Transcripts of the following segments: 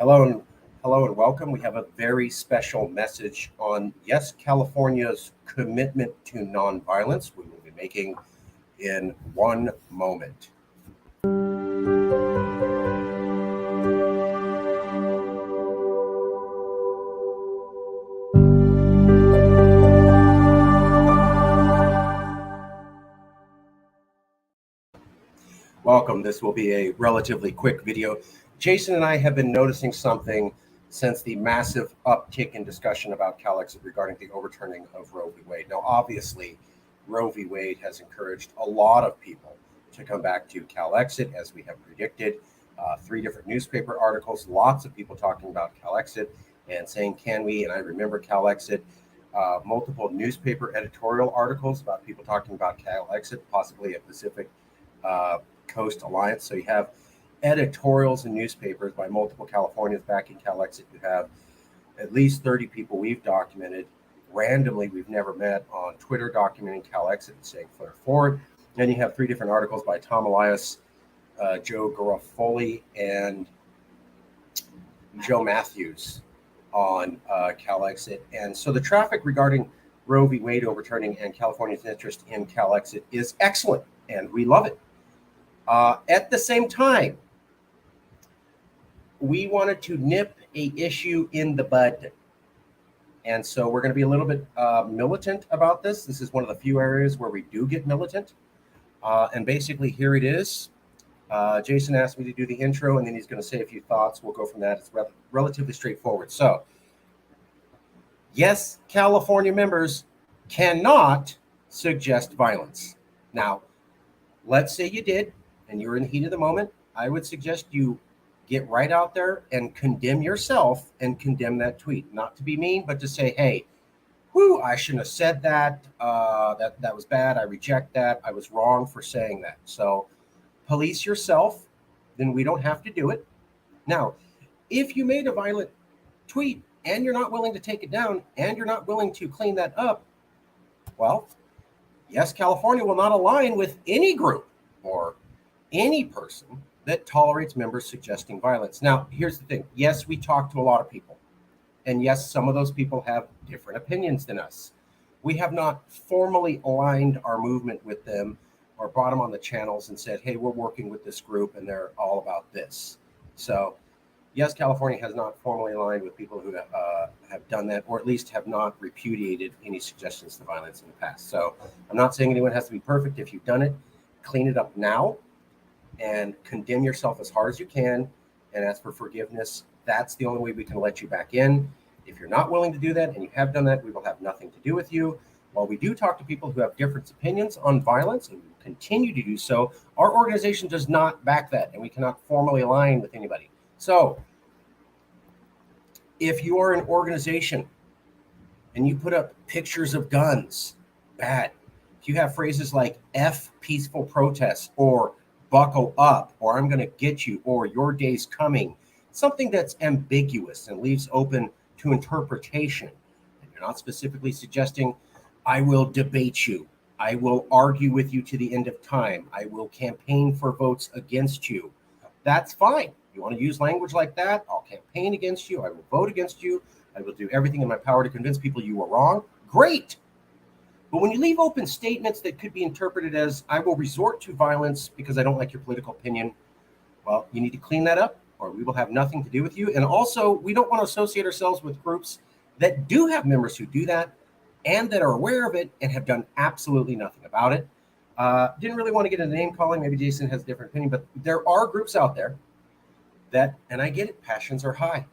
Hello and welcome. We have a very special message on California's commitment to nonviolence. We will be making in one moment. Welcome. This will be a relatively quick video. Jason and I have been noticing something since the massive uptick in discussion about CalExit regarding the overturning of Roe v. Wade. Now, obviously, Roe v. Wade has encouraged a lot of people to come back to CalExit, as we have predicted. 3 different newspaper articles, lots of people talking about CalExit and saying, can we? And I remember CalExit. Multiple newspaper editorial articles about people talking about CalExit, possibly a Pacific Coast Alliance. So you have editorials and newspapers by multiple Californians backing CalExit. You have at least 30 people we've documented randomly, we've never met, on Twitter documenting CalExit and saying flair forward. Then you have 3 different articles by Tom Elias, Joe Garofoli, and Joe Matthews on CalExit. And so the traffic regarding Roe v. Wade overturning and California's interest in CalExit is excellent, and we love it. At the same time, we wanted to nip a issue in the bud. And so we're going to be a little bit militant about this. This is one of the few areas where we do get militant. And basically, here it is. Jason asked me to do the intro, and then he's going to say a few thoughts. We'll go from that. It's relatively straightforward. So, yes, California members cannot suggest violence. Now, let's say you did, and you're in the heat of the moment. I would suggest you get right out there and condemn yourself and condemn that tweet. Not to be mean, but to say, hey, I shouldn't have said that. That was bad. I reject that. I was wrong for saying that. So police yourself, then we don't have to do it. Now, if you made a violent tweet and you're not willing to take it down and you're not willing to clean that up, well, yes, California will not align with any group or any person that tolerates members suggesting violence. Now, here's the thing. Yes, we talk to a lot of people. And yes, some of those people have different opinions than us. We have not formally aligned our movement with them or brought them on the channels and said, hey, we're working with this group and they're all about this. So, yes, California has not formally aligned with people who have done that, or at least have not repudiated any suggestions to violence in the past. So I'm not saying anyone has to be perfect. If you've done it, clean it up now and condemn yourself as hard as you can and ask for forgiveness. That's the only way we can let you back in. If you're not willing to do that and you have done that, we will have nothing to do with you. While we do talk to people who have different opinions on violence, and we will continue to do so, our organization does not back that, and we cannot formally align with anybody. So if you are an organization and you put up pictures of guns, bad. If you have phrases like F peaceful protests, or buckle up, or I'm going to get you, or your day's coming, something that's ambiguous and leaves open to interpretation, and you're not specifically suggesting, I will debate you, I will argue with you to the end of time, I will campaign for votes against you, that's fine. You want to use language like that? I'll campaign against you, I will vote against you, I will do everything in my power to convince people you are wrong. Great. But when you leave open statements that could be interpreted as, I will resort to violence because I don't like your political opinion, well, you need to clean that up, or we will have nothing to do with you. And also, we don't want to associate ourselves with groups that do have members who do that and that are aware of it and have done absolutely nothing about it. Didn't really want to get into name calling. Maybe Jason has a different opinion, but there are groups out there that, and I get it, passions are high,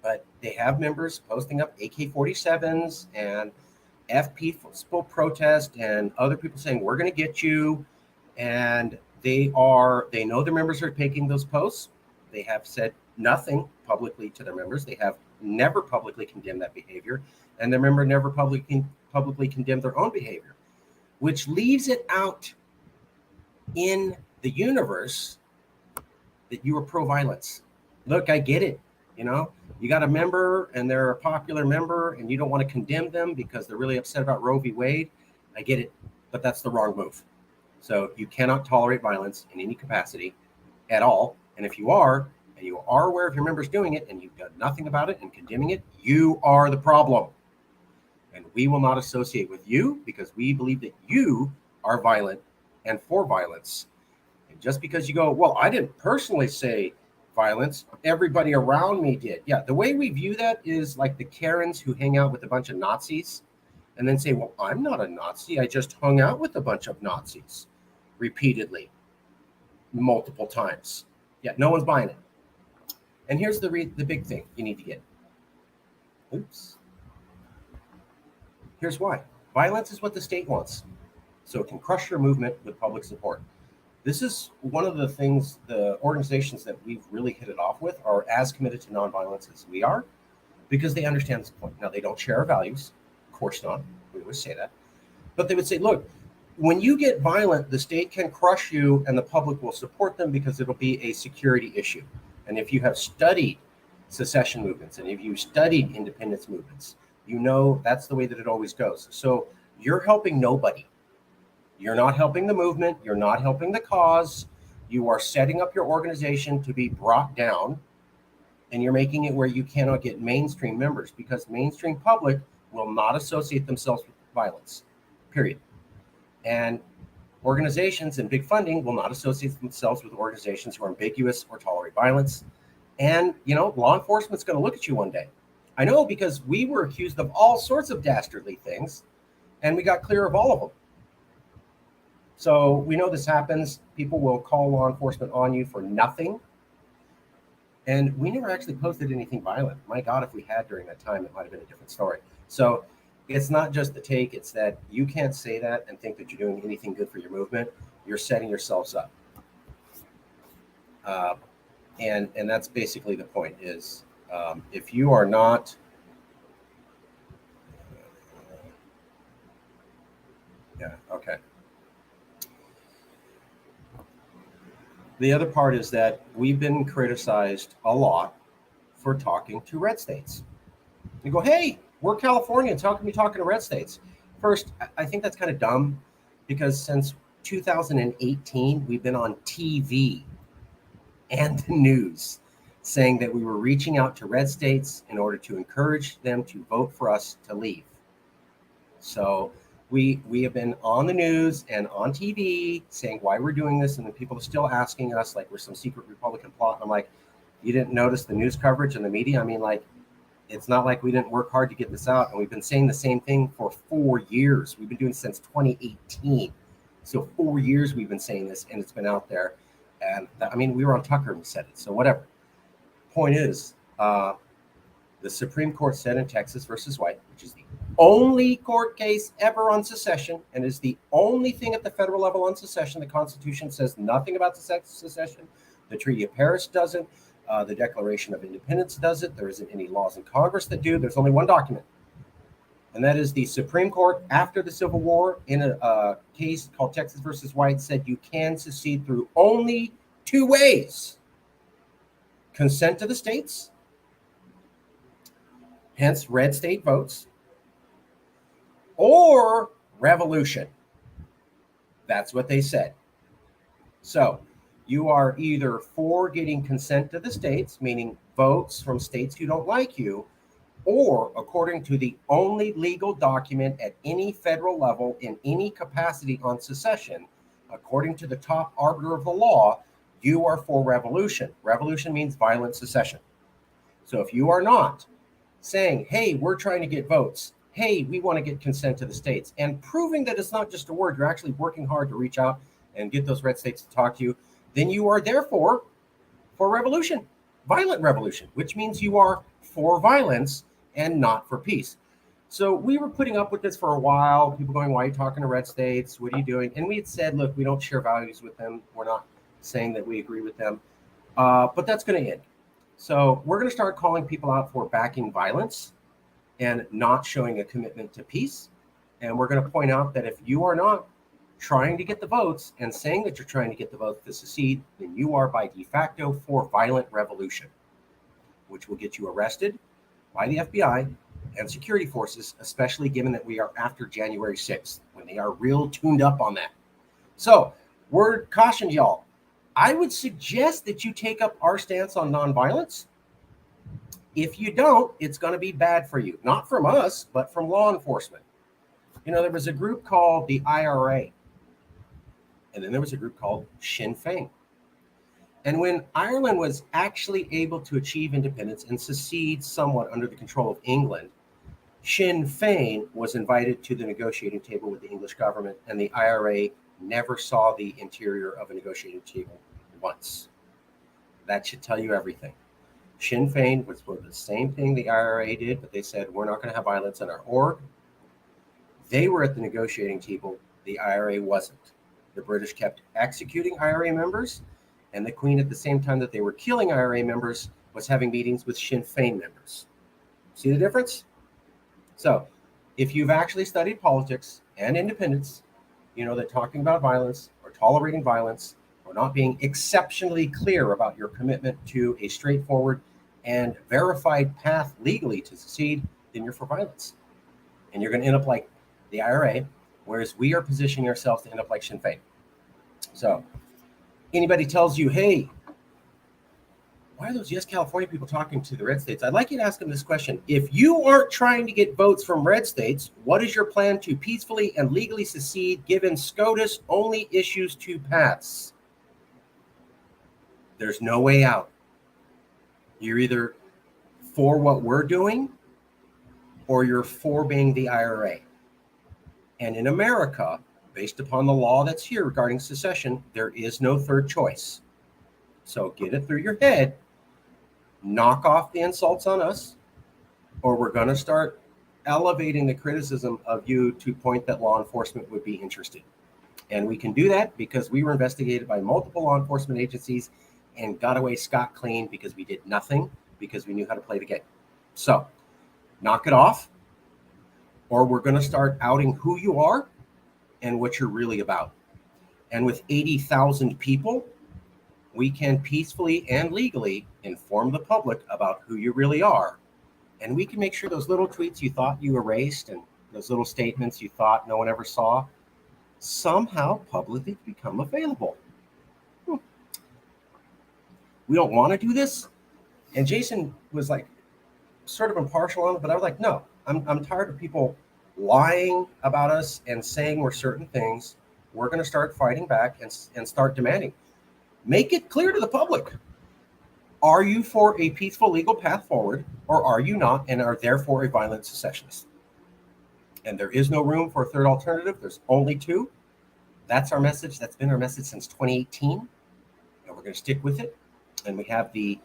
but they have members posting up AK-47s and F peaceful protest and other people saying, we're going to get you. And they know their members are taking those posts. They have said nothing publicly to their members. They have never publicly condemned that behavior, and their member never publicly condemned their own behavior, which leaves it out in the universe that you are pro-violence. Look, I get it. You got a member and they're a popular member and you don't want to condemn them because they're really upset about Roe v. Wade. I get it, but that's the wrong move. So you cannot tolerate violence in any capacity at all. And if you are, and you are aware of your members doing it, and you've done nothing about it and condemning it, you are the problem. And we will not associate with you because we believe that you are violent and for violence. And just because you go, well, I didn't personally say violence, everybody around me did. Yeah, the way we view that is like the Karens who hang out with a bunch of Nazis and then say, well, I'm not a Nazi. I just hung out with a bunch of Nazis repeatedly, multiple times. Yeah, no one's buying it. And here's the big thing you need to get. Oops. Here's why. Violence is what the state wants. So it can crush your movement with public support. This is one of the things the organizations that we've really hit it off with are as committed to nonviolence as we are because they understand this point. Now, they don't share our values. Of course not. We always say that. But they would say, look, when you get violent, the state can crush you and the public will support them because it'll be a security issue. And if you have studied secession movements and if you studied independence movements, you know that's the way that it always goes. So you're helping nobody. You're not helping the movement. You're not helping the cause. You are setting up your organization to be brought down, and you're making it where you cannot get mainstream members because mainstream public will not associate themselves with violence, period. And organizations and big funding will not associate themselves with organizations who are ambiguous or tolerate violence. And, you know, law enforcement's going to look at you one day. I know because we were accused of all sorts of dastardly things, and we got clear of all of them. So we know this happens. People will call law enforcement on you for nothing. And we never actually posted anything violent. My God, if we had during that time, it might have been a different story. So it's not just the take. It's that you can't say that and think that you're doing anything good for your movement. You're setting yourselves up. And that's basically the point is if you are not okay. The other part is that we've been criticized a lot for talking to red states. You go, hey, we're Californians. How can we talk to red states? First, I think that's kind of dumb because since 2018, we've been on TV and the news saying that we were reaching out to red states in order to encourage them to vote for us to leave. So we have been on the news and on TV saying why we're doing this, and then people are still asking us like we're some secret Republican plot. And I'm like, you didn't notice the news coverage and the media? I mean, like, it's not like we didn't work hard to get this out, and we've been saying the same thing for 4 years. We've been doing it since 2018. So 4 years we've been saying this, and it's been out there. And I mean, we were on Tucker and we said it. So whatever. Point is, the Supreme Court said in Texas versus White, which is the only court case ever on secession, and is the only thing at the federal level on secession. The Constitution says nothing about secession. The Treaty of Paris doesn't. The Declaration of Independence does it. There isn't any laws in Congress that do. There's only one document, and that is the Supreme Court after the Civil War in a case called Texas versus White said you can secede through only 2 ways: consent to the states, hence red state votes, or revolution. That's what they said. So you are either for getting consent to the states, meaning votes from states who don't like you, or according to the only legal document at any federal level in any capacity on secession, according to the top arbiter of the law, you are for revolution. Revolution means violent secession. So if you are not saying, hey, we're trying to get votes, hey, we want to get consent to the states, and proving that it's not just a word, you're actually working hard to reach out and get those red states to talk to you, then you are therefore for revolution, violent revolution, which means you are for violence and not for peace. So we were putting up with this for a while. People going, why are you talking to red states? What are you doing? And we had said, look, we don't share values with them. We're not saying that we agree with them. But that's going to end. So we're going to start calling people out for backing violence and not showing a commitment to peace. And we're going to point out that if you are not trying to get the votes and saying that you're trying to get the votes to secede, then you are by de facto for violent revolution, which will get you arrested by the FBI and security forces, especially given that we are after January 6th, when they are real tuned up on that. So, word caution, y'all. I would suggest that you take up our stance on nonviolence. If you don't, it's going to be bad for you. Not from us, but from law enforcement. There was a group called the IRA, and then there was a group called Sinn Féin. And when Ireland was actually able to achieve independence and secede somewhat under the control of England, Sinn Féin was invited to the negotiating table with the English government, and the IRA never saw the interior of a negotiating table once. That should tell you everything. Sinn Féin was for the same thing the IRA did, but they said, we're not going to have violence in our org. They were at the negotiating table. The IRA wasn't. The British kept executing IRA members, and the Queen, at the same time that they were killing IRA members, was having meetings with Sinn Féin members. See the difference? So if you've actually studied politics and independence, you know that talking about violence or tolerating violence or not being exceptionally clear about your commitment to a straightforward and verified path legally to secede, then you're for violence. And you're going to end up like the IRA, whereas we are positioning ourselves to end up like Sinn Féin. So anybody tells you, hey, why are those Yes California people talking to the red states? I'd like you to ask them this question. If you aren't trying to get votes from red states, what is your plan to peacefully and legally secede given SCOTUS only issues 2 paths? There's no way out. You're either for what we're doing or you're for being the IRA. And in America, based upon the law that's here regarding secession, there is no third choice. So get it through your head. Knock off the insults on us, or we're going to start elevating the criticism of you to point that law enforcement would be interested. And we can do that because we were investigated by multiple law enforcement agencies and got away scot-clean because we did nothing, because we knew how to play the game. So knock it off, or we're going to start outing who you are and what you're really about. And with 80,000 people, we can peacefully and legally inform the public about who you really are. And we can make sure those little tweets you thought you erased and those little statements you thought no one ever saw somehow publicly become available. We don't want to do this. And Jason was like sort of impartial on it, but I was like, no, I'm tired of people lying about us and saying we're certain things. We're going to start fighting back and start demanding. Make it clear to the public. Are you for a peaceful legal path forward, or are you not, and are therefore a violent secessionist? And there is no room for a third alternative. There's only 2. That's our message. That's been our message since 2018. And we're going to stick with it. And we have the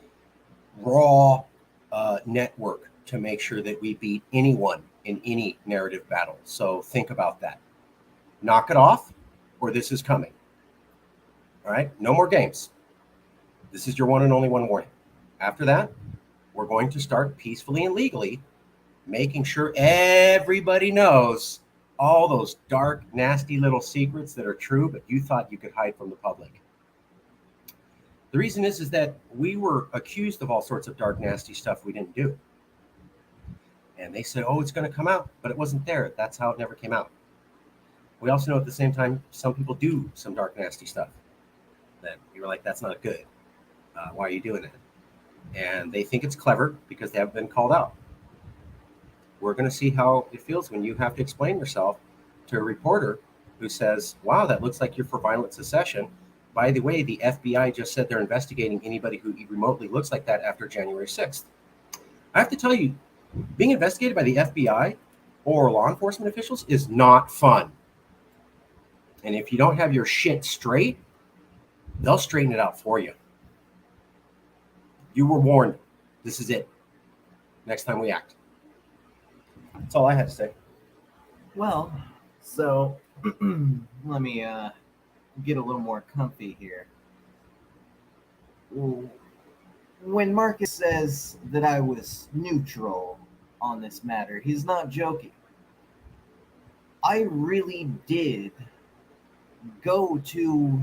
raw network to make sure that we beat anyone in any narrative battle. So think about that. Knock it off, or this is coming. All right, no more games. This is your one and only one warning. After that, we're going to start peacefully and legally making sure everybody knows all those dark, nasty little secrets that are true, but you thought you could hide from the public. The reason is that we were accused of all sorts of dark, nasty stuff we didn't do. And they said, oh, it's going to come out, but it wasn't there. That's how it never came out. We also know at the same time, some people do some dark, nasty stuff that you were like, that's not good. Why are you doing it? And they think it's clever because they haven't been called out. We're going to see how it feels when you have to explain yourself to a reporter who says, wow, that looks like you're for violent secession. By the way, the FBI just said they're investigating anybody who remotely looks like that after January 6th. I have to tell you, being investigated by the FBI or law enforcement officials is not fun. And if you don't have your shit straight, they'll straighten it out for you. You were warned. This is it. Next time we act. That's all I had to say. Well, so let me get a little more comfy here. When Marcus says that I was neutral on this matter, he's not joking. I really did go to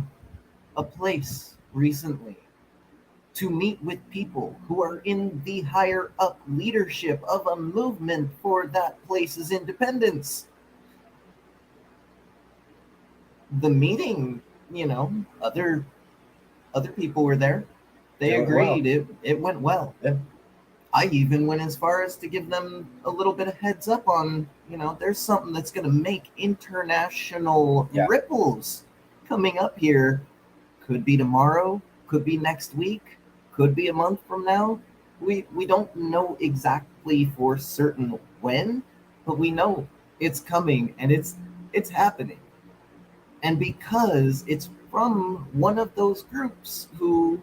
a place recently to meet with people who are in the higher up leadership of a movement for that place's independence. The meeting, other Other people were there. They It went well. agreed. It went well. Yeah. I even went as far as to give them a little bit of heads up on, there's something that's going to make international Yeah. ripples coming up here. Could be tomorrow, could be next week, could be a month from now. We don't know exactly for certain when, but we know it's coming and it's happening. And because it's from one of those groups who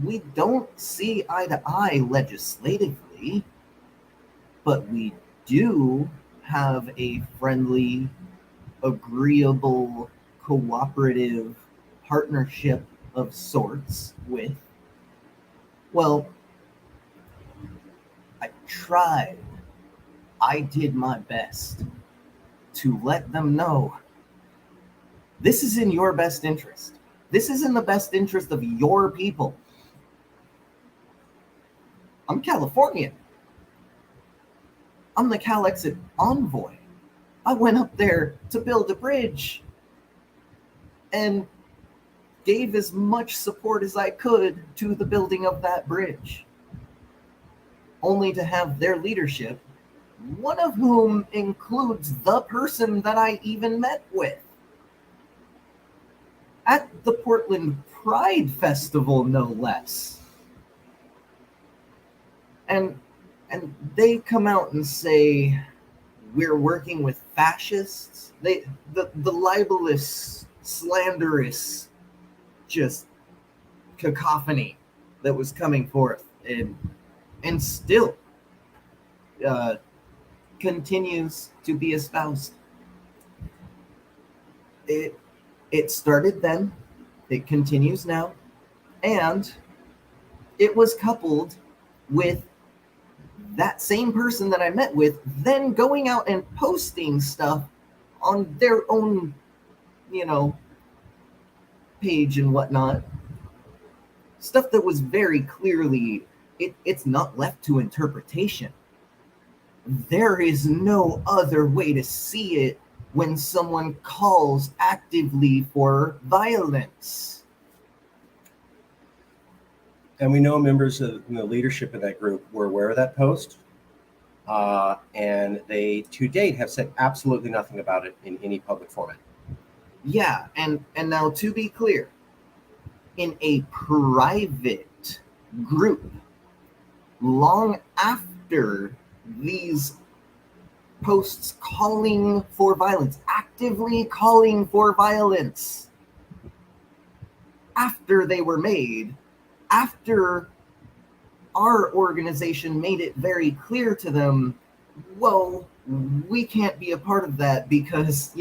we don't see eye to eye legislatively, but we do have a friendly, agreeable, cooperative partnership of sorts with, well, I tried. I did my best to let them know this is in your best interest. This is in the best interest of your people. I'm Californian. I'm the Calexit envoy. I went up there to build a bridge and gave as much support as I could to the building of that bridge, only to have their leadership, one of whom includes the person that I even met with at the Portland Pride Festival, no less. And they come out and say we're working with fascists. The libelous, slanderous, just cacophony that was coming forth and still continues to be espoused. It started then, it continues now, and it was coupled with that same person that I met with then going out and posting stuff on their own, page and whatnot. Stuff that was very clearly, it's not left to interpretation. There is no other way to see it when someone calls actively for violence. And we know members of the leadership of that group were aware of that post. And they, to date, have said absolutely nothing about it in any public format. Yeah, and now to be clear, in a private group, long after these posts calling for violence, actively calling for violence, after they were made, after our organization made it very clear to them, well, we can't be a part of that because,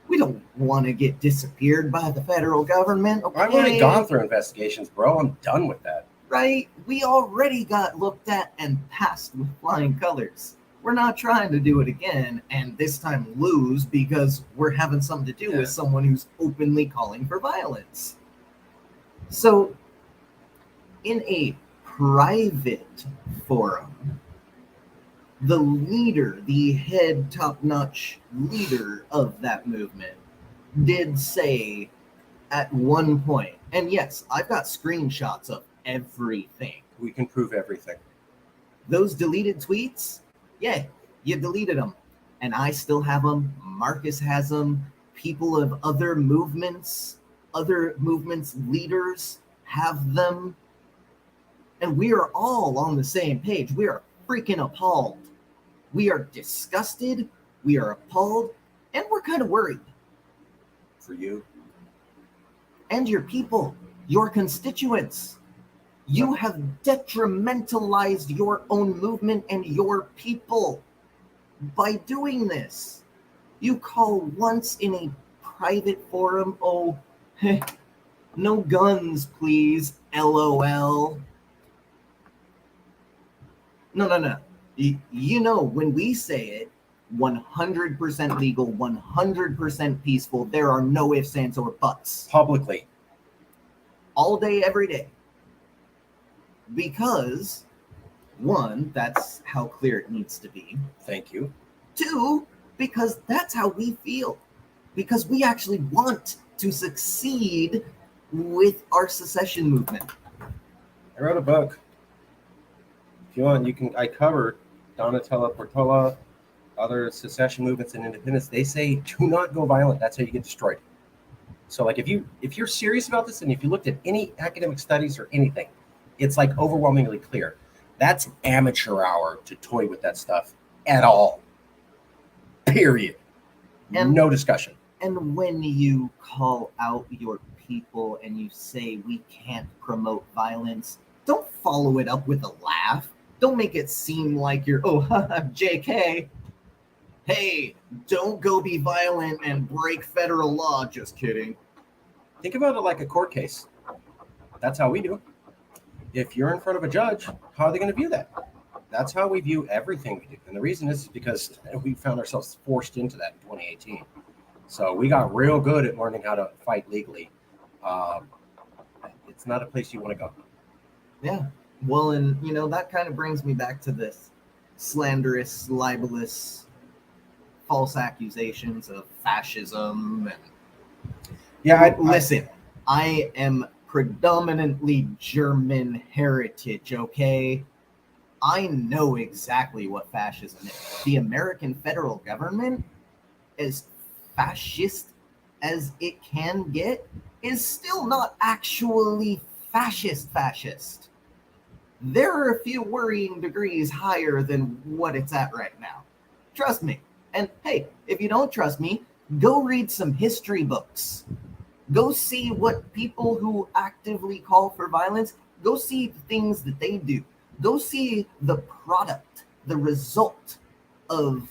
we don't want to get disappeared by the federal government. Okay? I've already gone through investigations, bro. I'm done with that. Right? We already got looked at and passed with flying colors. We're not trying to do it again and this time lose because we're having something to do with someone who's openly calling for violence. So, in a private forum, the leader, the head top-notch leader of that movement, did say at one point, and yes, I've got screenshots of everything. We can prove everything. Those deleted tweets, yeah, you deleted them. And I still have them. Marcus has them. People of other movements leaders have them. And we are all on the same page. We are freaking appalled. We are disgusted. We are appalled. And we're kind of worried. For you. And your people, your constituents. You have detrimentalized your own movement and your people by doing this. You call once in a private forum, oh, no guns, please, LOL. No. You know, when we say it, 100% legal, 100% peaceful, there are no ifs, ands, or buts. Publicly. All day, every day. Because, one, that's how clear it needs to be. Thank you. Two, because that's how we feel. Because we actually want to succeed with our secession movement. I wrote a book. If you want, you can. I covered Donatella Portola, other secession movements and independence. They say do not go violent. That's how you get destroyed. So, like, if you're serious about this, and if you looked at any academic studies or anything, it's like overwhelmingly clear. That's amateur hour to toy with that stuff at all. Period. And- no discussion. And when you call out your people and you say we can't promote violence, don't follow it up with a laugh. Don't make it seem like you're, oh, JK. Hey, don't go be violent and break federal law. Just kidding. Think about it like a court case. That's how we do it. If you're in front of a judge, how are they going to view that? That's how we view everything we do. And the reason is because we found ourselves forced into that in 2018. So we got real good at learning how to fight legally. It's not a place you want to go. Yeah. Well, and, that kind of brings me back to this slanderous, libelous, false accusations of fascism. And Yeah, listen, I am predominantly German heritage, okay? I know exactly what fascism is. The American federal government, as fascist as it can get, is still not actually fascist. There are a few worrying degrees higher than what it's at right now. Trust me. And hey, if you don't trust me, go read some history books. Go see what people who actively call for violence, go see the things that they do. Go see the product, the result of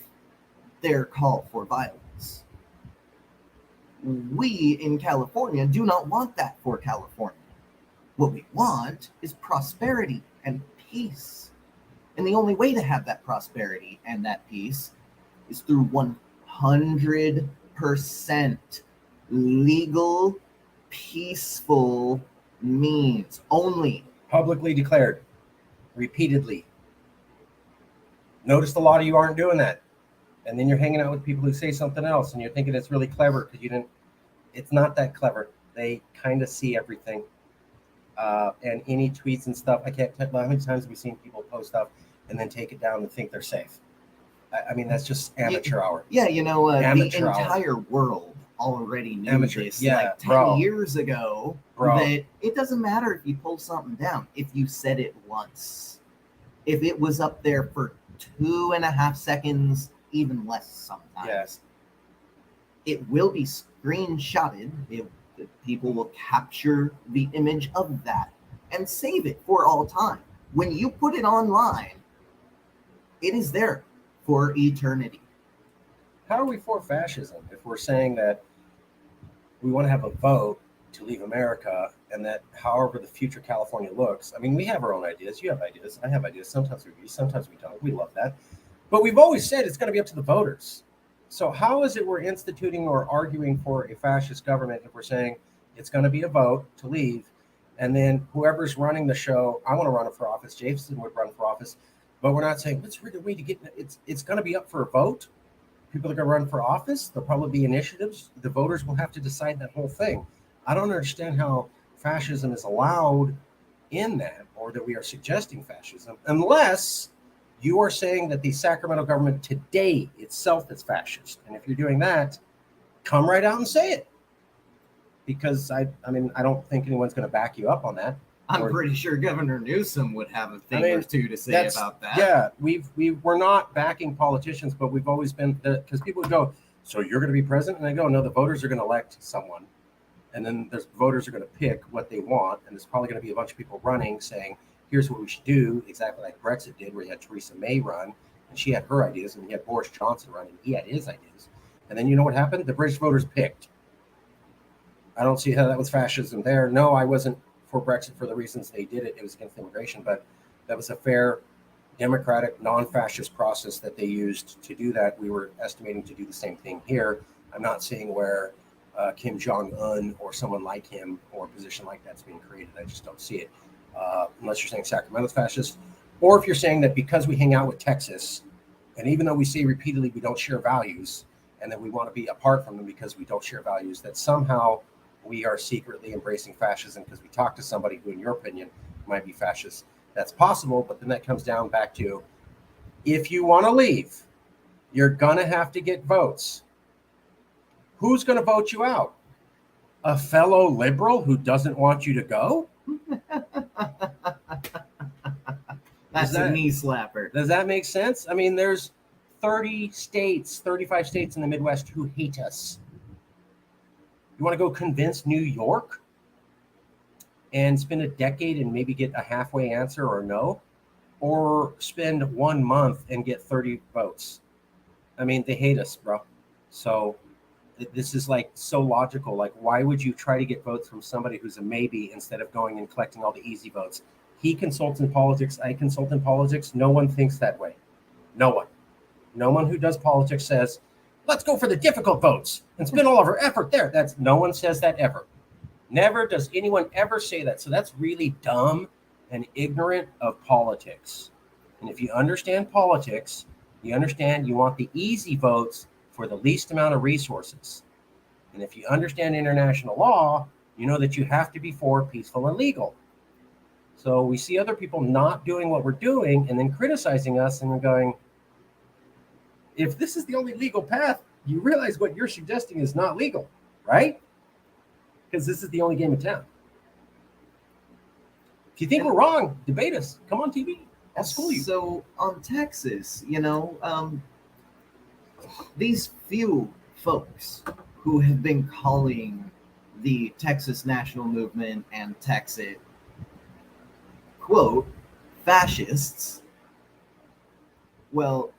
their call for violence. We in California do not want that for California. What we want is prosperity and peace. And the only way to have that prosperity and that peace is through 100% legal, peaceful means only. Publicly declared, repeatedly. Notice a lot of you aren't doing that. And then you're hanging out with people who say something else and you're thinking it's really clever because you didn't. It's not that clever. They kind of see everything. And any tweets and stuff, I can't tell how many times we've seen people post stuff and then take it down and think they're safe. I mean, that's just amateur hour. Yeah, the Amateur hour. entire world already knew Amateur, this yeah, like 10 bro. years ago that it doesn't matter if you pull something down, if you said it once. If it was up there for 2.5 seconds, even less sometimes. Yes. It will be screenshotted. People will capture the image of that and save it for all time. When you put it online, it is there for eternity. How are we for fascism if we're saying that we want to have a vote to leave America and that however the future California looks? I mean, we have our own ideas. You have ideas. I have ideas. Sometimes we agree. Sometimes we don't. We love that. But we've always said it's going to be up to the voters. So how is it we're instituting or arguing for a fascist government if we're saying it's going to be a vote to leave, and then whoever's running the show, I want to run for office, Jason would run for office, but we're not saying what's the way to get it's going to be up for a vote. People are going to run for office. There'll probably be initiatives. The voters will have to decide that whole thing. I don't understand how fascism is allowed in that, or that we are suggesting fascism, unless you are saying that the Sacramento government today itself is fascist. And if you're doing that, come right out and say it. Because I mean, I don't think anyone's going to back you up on that. I'm pretty sure Governor Newsom would have a thing or two to say about that. Yeah, we're not backing politicians, but we've always been, because people would go, so you're going to be president? And I go, no, the voters are going to elect someone. And then the voters are going to pick what they want. And there's probably going to be a bunch of people running saying, here's what we should do, exactly like Brexit did, where you had Theresa May run, and she had her ideas, and you had Boris Johnson running, he had his ideas. And then you know what happened? The British voters picked. I don't see how that was fascism there. No, I wasn't for Brexit for the reasons they did it. It was against immigration, but that was a fair, democratic, non-fascist process that they used to do that. We were estimating to do the same thing here. I'm not seeing where Kim Jong-un or someone like him or a position like that's being created. I just don't see it. Unless you're saying Sacramento's fascist, or if you're saying that because we hang out with Texas, and even though we say repeatedly we don't share values, and that we want to be apart from them because we don't share values, that somehow we are secretly embracing fascism because we talked to somebody who, in your opinion, might be fascist. That's possible, but then that comes down back to, if you want to leave, you're going to have to get votes. Who's going to vote you out? A fellow liberal who doesn't want you to go? That's a knee slapper. Does that make sense? I mean, there's 30 states, 35 states in the Midwest who hate us. You want to go convince New York and spend a decade and maybe get a halfway answer or no? Or spend 1 month and get 30 votes? I mean, they hate us, bro. So this is like so logical. Like, why would you try to get votes from somebody who's a maybe instead of going and collecting all the easy votes? He consults in politics. I consult in politics. No one thinks that way. No one. No one who does politics says, let's go for the difficult votes and spend all of our effort there. No one says that ever. Never does anyone ever say that. So that's really dumb and ignorant of politics. And if you understand politics, you understand you want the easy votes for the least amount of resources. And if you understand international law, you know that you have to be for peaceful and legal. So we see other people not doing what we're doing and then criticizing us, and we're going, if this is the only legal path, you realize what you're suggesting is not legal, right? Because this is the only game in town. If you think we're wrong, debate us. Come on TV. I'll school you. So on Texas, these few folks who have been calling the Texas National Movement and Texit, quote, fascists, well,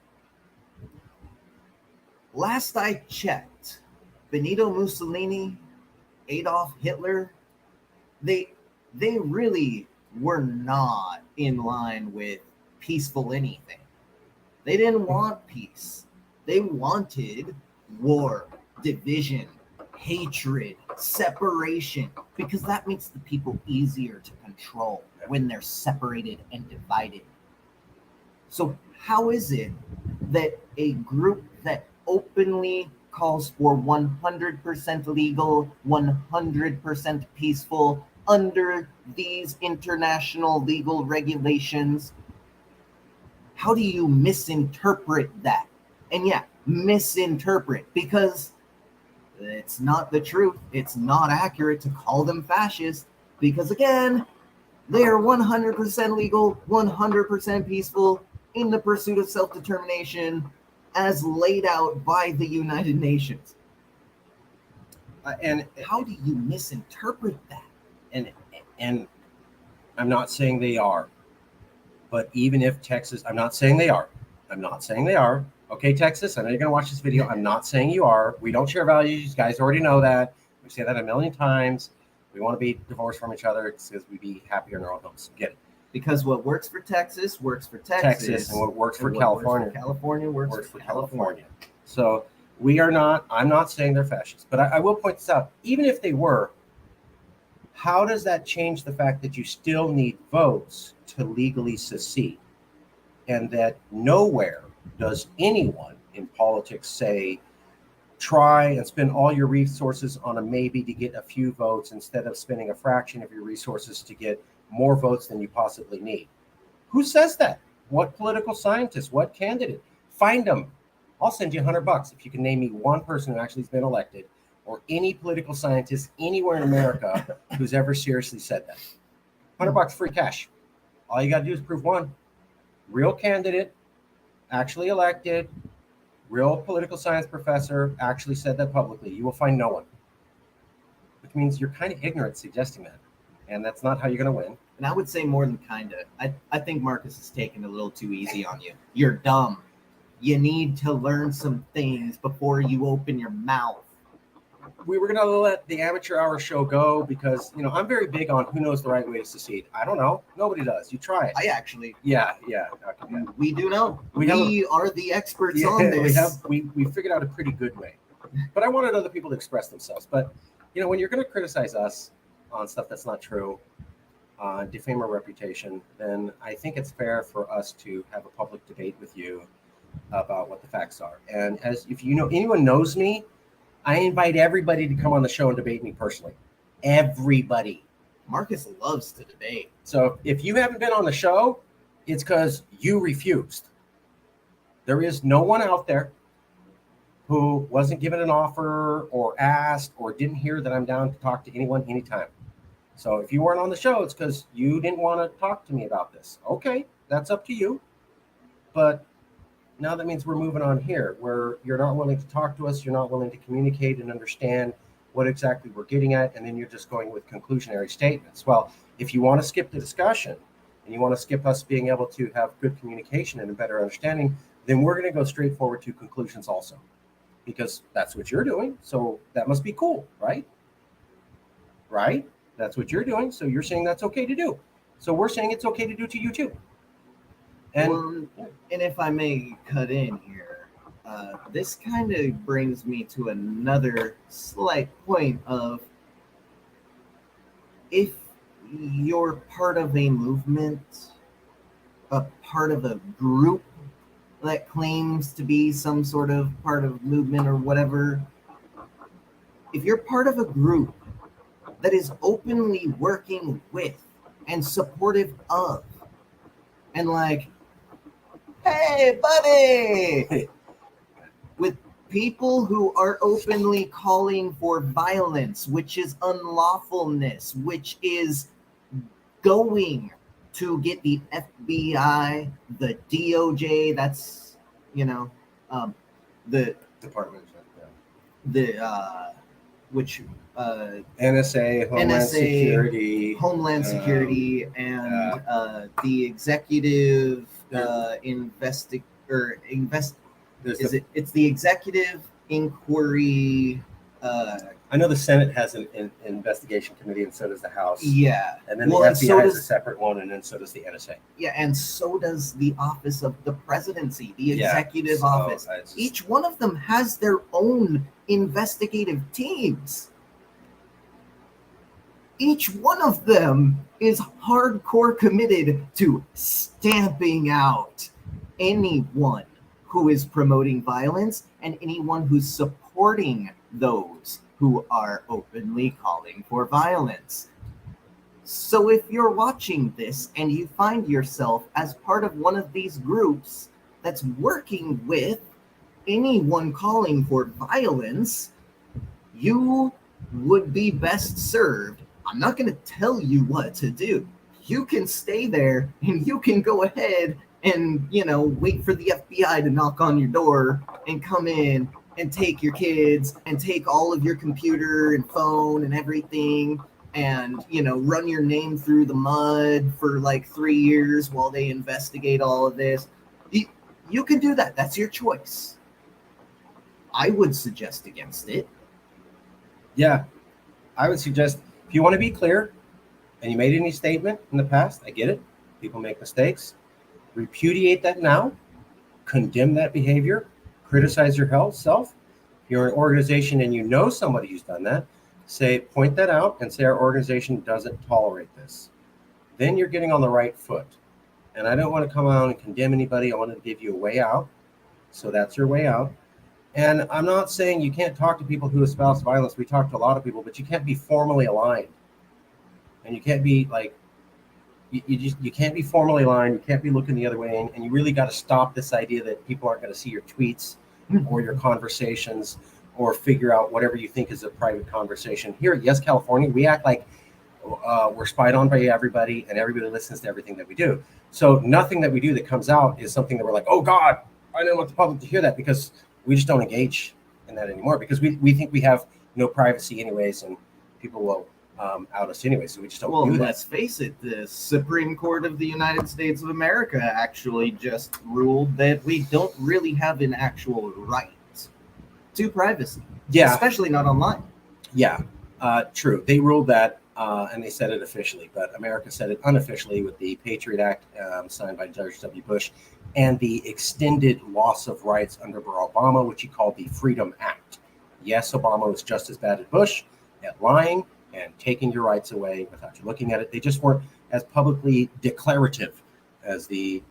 last I checked, Benito Mussolini, Adolf Hitler, they really were not in line with peaceful anything. They didn't want peace. They wanted war, division, hatred, separation, because that makes the people easier to control when they're separated and divided. So how is it that a group that openly calls for 100% legal, 100% peaceful under these international legal regulations, how do you misinterpret that? And yeah, misinterpret, because it's not the truth. It's not accurate to call them fascist, because again, they are 100% legal, 100% peaceful in the pursuit of self-determination as laid out by the United Nations. And how do you misinterpret that? And I'm not saying they are, but even if Texas, I'm not saying they are. Okay, Texas, I know you're going to watch this video. I'm not saying you are. We don't share values. You guys already know that. We say that a million times. We want to be divorced from each other because we'd be happier in our own homes. Get it? Because what works for Texas works for Texas. And what works for California. California works for California. So I'm not saying they're fascists, but I will point this out. Even if they were, how does that change the fact that you still need votes to legally secede? And that nowhere does anyone in politics say, try and spend all your resources on a maybe to get a few votes instead of spending a fraction of your resources to get more votes than you possibly need. Who says that? What political scientist? What candidate? Find them. I'll send you $100 if you can name me one person who actually has been elected, or any political scientist anywhere in America who's ever seriously said that. $100 free cash. All you got to do is prove one. Real candidate, actually elected, real political science professor actually said that publicly. You will find no one. Which means you're kind of ignorant suggesting that. And that's not how you're going to win. And I would say more than kind of. I think Marcus is taking it a little too easy on you. You're dumb. You need to learn some things before you open your mouth. We were going to let the amateur hour show go because, I'm very big on who knows the right way to secede. I don't know. Nobody does. You try it. I actually. Yeah. Okay. We do know. We are the experts on this. We figured out a pretty good way. But I wanted other people to express themselves. But, when you're going to criticize us on stuff that's not true, defame our reputation, then I think it's fair for us to have a public debate with you about what the facts are. And if anyone knows me, I invite everybody to come on the show and debate me personally. Everybody. Marcus loves to debate. So if you haven't been on the show, it's because you refused. There is no one out there who wasn't given an offer or asked or didn't hear that I'm down to talk to anyone anytime. So if you weren't on the show, it's because you didn't want to talk to me about this. Okay, that's up to you. But now that means we're moving on here, where you're not willing to talk to us, you're not willing to communicate and understand what exactly we're getting at, and then you're just going with conclusionary statements. Well, if you want to skip the discussion and you want to skip us being able to have good communication and a better understanding, then we're going to go straight forward to conclusions also, because that's what you're doing. So that must be cool, right? Right? That's what you're doing. So you're saying that's okay to do. So we're saying it's okay to do to you too. And Well, and if I may cut in here, this kind of brings me to another slight point of, if you're part of a movement, a part of a group that claims to be some sort of part of movement or whatever, if you're part of a group that is openly working with and supportive of, and like, hey, buddy, with people who are openly calling for violence, which is unlawfulness, which is going to get the FBI, the DOJ, that's, the department, which NSA, Homeland NSA, Security, Homeland Security, and the executive it's the executive inquiry. I know the Senate has an investigation committee, and so does the House. Yeah, And then the FBI has a separate one, and then so does the NSA. Yeah, and so does the Office of the Presidency, the executive so office. Each one of them has their own investigative teams. Each one of them is hardcore committed to stamping out anyone who is promoting violence and anyone who's supporting those who are openly calling for violence. So if you're watching this and you find yourself as part of one of these groups that's working with anyone calling for violence, you would be best served. I'm not going to tell you what to do. You can stay there and you can go ahead and, wait for the FBI to knock on your door and come in and take your kids and take all of your computer and phone and everything, and, run your name through the mud for like 3 years while they investigate all of this. You can do that. That's your choice. I would suggest against it. Yeah, I would suggest, if you want to be clear and you made any statement in the past, I get it. People make mistakes. Repudiate that now. Condemn that behavior. Criticize yourself. If you're an organization and you know somebody who's done that, point that out and say our organization doesn't tolerate this. Then you're getting on the right foot. And I don't want to come out and condemn anybody. I want to give you a way out. So that's your way out. And I'm not saying you can't talk to people who espouse violence. We talk to a lot of people, but you can't be formally aligned. And you can't be like, you can't be formally aligned. You can't be looking the other way. And you really got to stop this idea that people aren't going to see your tweets or your conversations or figure out whatever you think is a private conversation. Here at Yes California, we act like we're spied on by everybody and everybody listens to everything that we do. So nothing that we do that comes out is something that we're like, oh God, I don't want the public to hear that, because we just don't engage in that anymore, because we think we have no privacy anyways, and people will out us anyway, so we just don't do that. Let's face it, the Supreme Court of the United States of America actually just ruled that we don't really have an actual right to privacy. Yeah. Especially not online. Yeah, true. They ruled that, and they said it officially, but America said it unofficially with the Patriot Act signed by George W. Bush and the extended loss of rights under Barack Obama, which he called the Freedom Act. Yes, Obama was just as bad as Bush at lying and taking your rights away without you looking at it. They just weren't as publicly declarative as the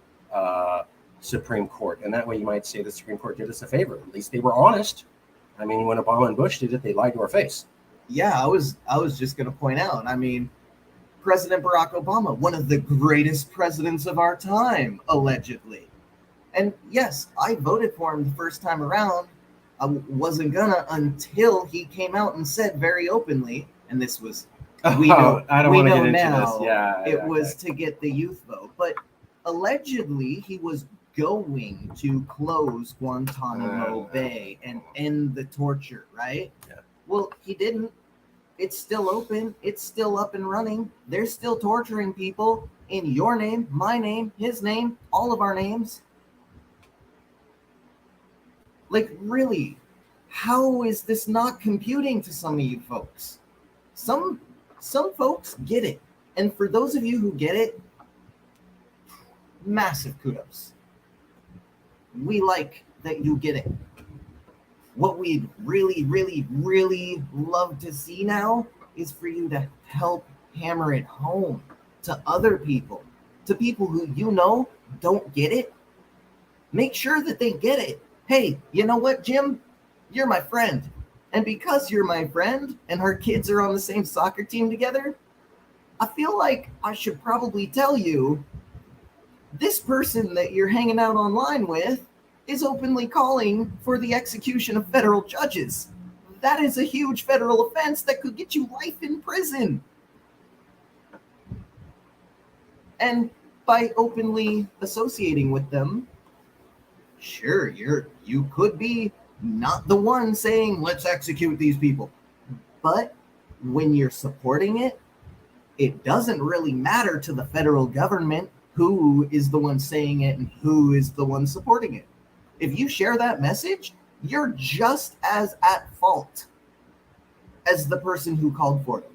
Supreme Court. And that way you might say the Supreme Court did us a favor. At least they were honest. I mean, when Obama and Bush did it, they lied to our face. Yeah, I was just going to point out. I mean, President Barack Obama, one of the greatest presidents of our time, allegedly. And yes, I voted for him the first time around. I wasn't gonna until he came out and said very openly, and this was we know I don't we want to know get into now this. Yeah, it okay. was to get the youth vote, but allegedly he was going to close Guantanamo Bay and end the torture, right? Yeah. Well, he didn't. It's still open. It's still up and running. They're still torturing people in your name, my name, his name, all of our names. Like, really, how is this not computing to some of you folks? Some folks get it. And for those of you who get it, massive kudos. We like that you get it. What we'd really, really, really love to see now is for you to help hammer it home to other people, to people who you know don't get it. Make sure that they get it. Hey, you know what, Jim? You're my friend. And because you're my friend and our kids are on the same soccer team together, I feel like I should probably tell you this person that you're hanging out online with is openly calling for the execution of federal judges. That is a huge federal offense that could get you life in prison. And by openly associating with them, sure, you could be not the one saying let's execute these people, but when you're supporting it, it doesn't really matter to the federal government who is the one saying it and who is the one supporting it. If you share that message, you're just as at fault as the person who called for it.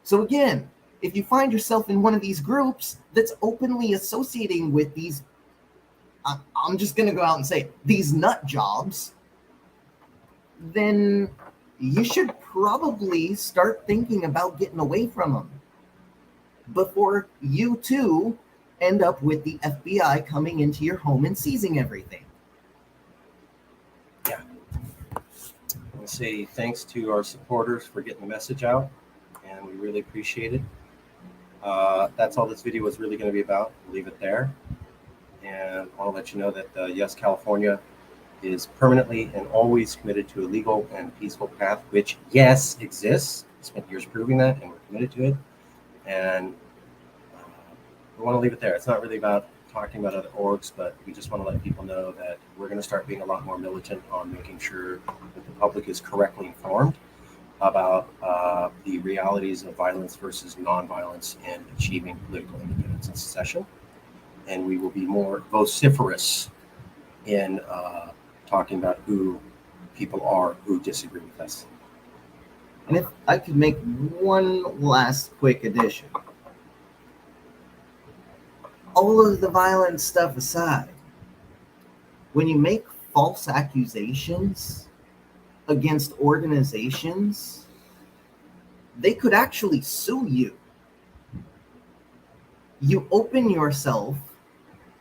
So again, if you find yourself in one of these groups that's openly associating with these, I'm just going to go out and say it, these nut jobs, then you should probably start thinking about getting away from them before you too end up with the FBI coming into your home and seizing everything. Yeah. I want to say thanks to our supporters for getting the message out, and we really appreciate it. That's all this video was really going to be about. We'll leave it there. And I'll let you know that yes, California is permanently and always committed to a legal and peaceful path, which, yes, exists. We spent years proving that, and we're committed to it. And we want to leave it there. It's not really about talking about other orgs, but we just want to let people know that we're going to start being a lot more militant on making sure that the public is correctly informed about the realities of violence versus nonviolence and achieving political independence and secession. And we will be more vociferous in talking about who people are who disagree with us. And if I could make one last quick addition. All of the violent stuff aside, when you make false accusations against organizations, they could actually sue you. You open yourself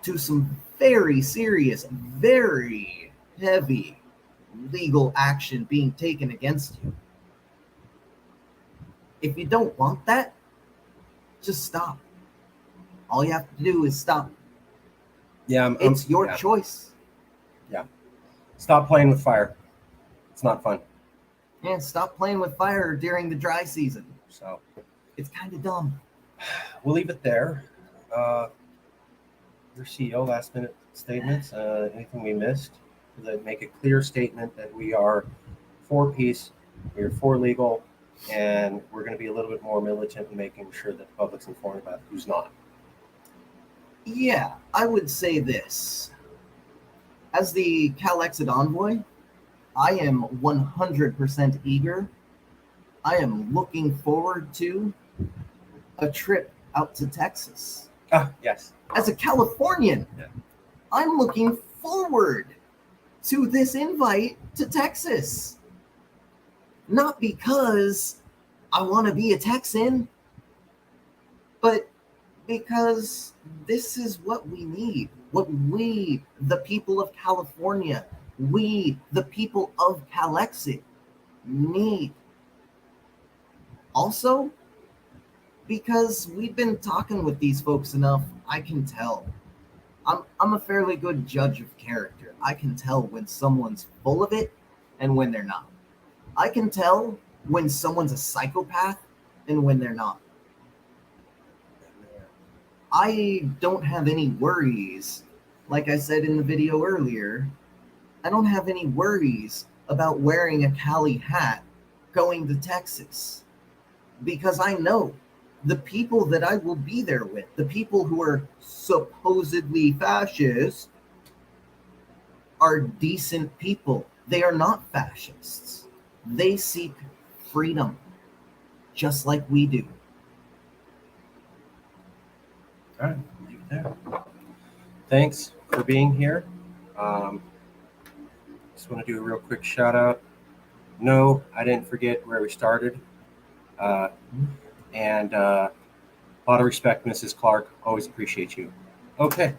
to some very serious, very heavy legal action being taken against you. If you don't want that, just stop. All you have to do is stop. Yeah, it's your choice. Yeah. Stop playing with fire. It's not fun. And stop playing with fire during the dry season. So it's kind of dumb. We'll leave it there. Your CEO, last minute statements, anything we missed? To make a clear statement that we are for peace, we are for legal, and we're going to be a little bit more militant in making sure that the public's informed about who's not. Yeah, I would say this. As the CalExit envoy, I am 100% eager. I am looking forward to a trip out to Texas. Yes. As a Californian, yeah. I'm looking forward to this invite to Texas. Not because I want to be a Texan, but because this is what we need. What we, the people of California, we, the people of CalExit, need Also, because we've been talking with these folks enough, I can tell. I'm a fairly good judge of character. I can tell when someone's full of it and when they're not. I can tell when someone's a psychopath and when they're not. I don't have any worries. Like I said in the video earlier, I don't have any worries about wearing a Cali hat going to Texas. Because I know the people that I will be there with, the people who are supposedly fascist, are decent people. They are not fascists. They seek freedom, just like we do. All right, leave it there. Thanks for being here. Just want to do a real quick shout out. No, I didn't forget where we started. And a lot of respect, Mrs. Clark. Always appreciate you. Okay.